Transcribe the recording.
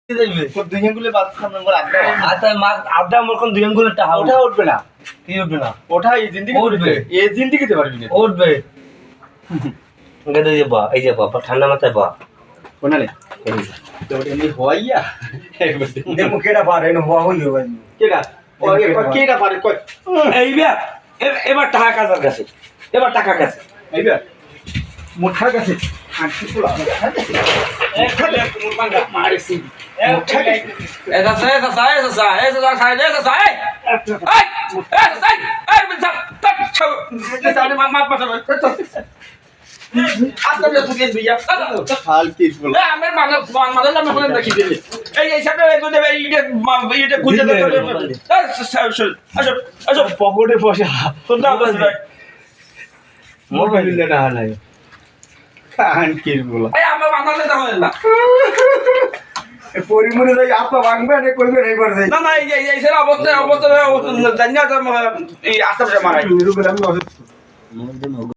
দুই আঙ্গুলে বাদ নম্বর আড্ডা আচ্ছা আড্ডা আমার কোন দুই আঙ্গুলের টাকা ওটা উঠবে না কি উঠবে না ওটা এই জিন্দিগি উঠবে। এই জিন্দিগিতে পারবি না উঠবে এই যে বাবা ঠান্ডা মাথায় বা কোনালে তো ওটা এমনি হইয়া দেখো কেডা পারে না হওয়া হইলো ভাই কেডা ও কেডা পারে কই এইবার এবার টাকা কাজার কাছে এবার টাকা কাছে এইবার মুঠার কাছে হাঁটতে পোলা মারিছি ফালতির পোলা পকেটে পয়সা মোবাইল না নাই কানকির পোলা পরিমণি যাই আপা ভাঙবে না কইবে না এবার যাই না না এই সেরা অবস্থা জানি না এই আস্তে মারাই